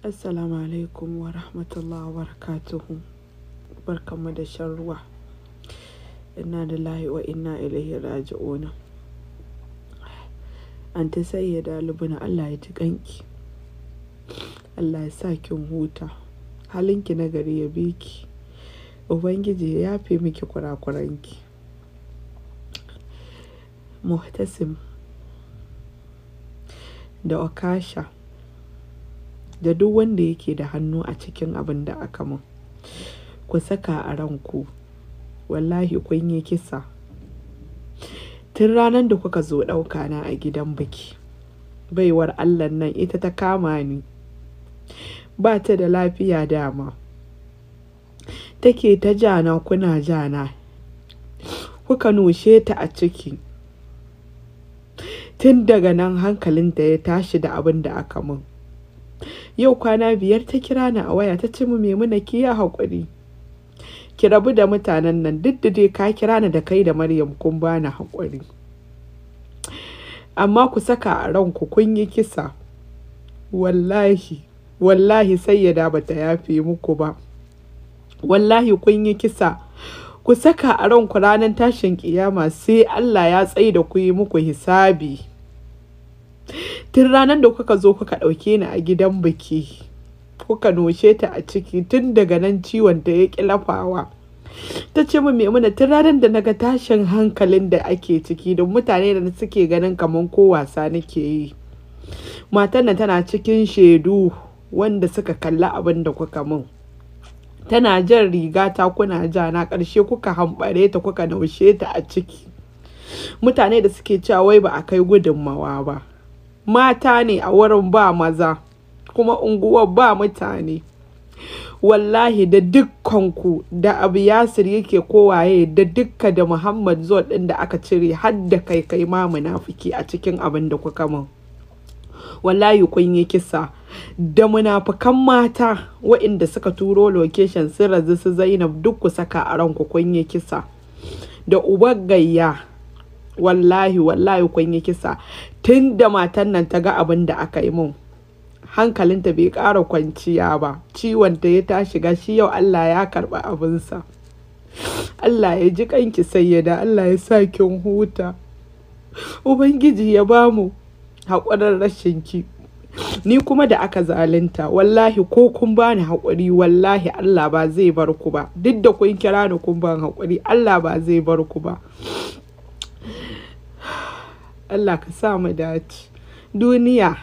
Assalamu alaikum wa rahmatullahi wa barakatuhu. Barkanmu da shan ruwa. Innalillahi wa inna ilaihi raji'una. Anta sayyada lubuna, Allah ya ji kanki. Allah ya sa kin huta. Halinki na gari ya bi ki. Ubangiji ya yafe miki kurakuranki. Muhtasim da ankashe da duk wanda yake da hannu a cikin abin da aka mun, ku saka a ranku, wallahi kun yi kisa. Tun ranar da kuka zo ɗauka na a gidan biki, baiwar Allah nan ita ta kama ni, ba ta da lafiya dama, take ta jana kuna jana, kuka nushe ta a ciki. Tun daga nan hankalinta ya tashi da abin da aka mun. Yau kwana 5 ta kira ni a waya ta ce mu Maimuna ki ya haƙuri, ki rabu da mutanen nan, duk da dai ka kira ni da kai da Maryam kun bani haƙuri, amma ku saka a ranku kun yi kisa. Wallahi sayyada bata yafe muku ba, wallahi kun yi kisa. Ku saka a ranku ranar tashin kiyama sai Allah ya tsaye da ku yi muku hisabi. Tun ranar da kuka zo kuka ɗauke ni a gidan biki, kuka noshe ta a ciki, tun daga nan ciwon ta ya ƙi lafawa. Ta ce min Maimuna, tun ranar da naga tashin hankalin da ake ciki, da mutane da suke ganin kamar ko wasa nake yi, matan nan tana cikin shaidu wanda suka kalli abin da kuka min. Tana jan riga ta kuna ja na, ƙarshe kuka hambare ta kuka naushe ta a ciki. Mutane da suke cewa wai ba a kai gudunmawa ba, mata ne a wurin, ba maza, kuma unguwar ba mutane. Wallahi da dukkanku, da Abu Yasir yake kowaye, da dukka da Muhammad zuwa ɗin da aka cire, har da kai ma munafiki a cikin abin da kuka min. Wallahi kun yi kisa. Da munafukan mata waɗanda suka turo location sun razu su Zainab, duk ku saka a ranku kun yi kisa. Da ubar gayya, wallahi kun yi kisa. Tun da matan nan ta ga abin da aka yi mun, hankalinta bai ƙara kwanciya ba, ciwonta ya tashi gashi yau Allah ya karɓi abinsa. Allah ya ji kanki sayyada, Allah ya sa kin huta. Ubangiji ya bamu haƙurin rashin ki. Ni kuma da aka zalunta, wallahi ko kun bani haƙuri, wallahi Allah ba zai bar ku ba. Duk da kun kira ni kun ban haƙuri, Allah ba zai bar ku ba. Allah ka sa mu dace. Duniya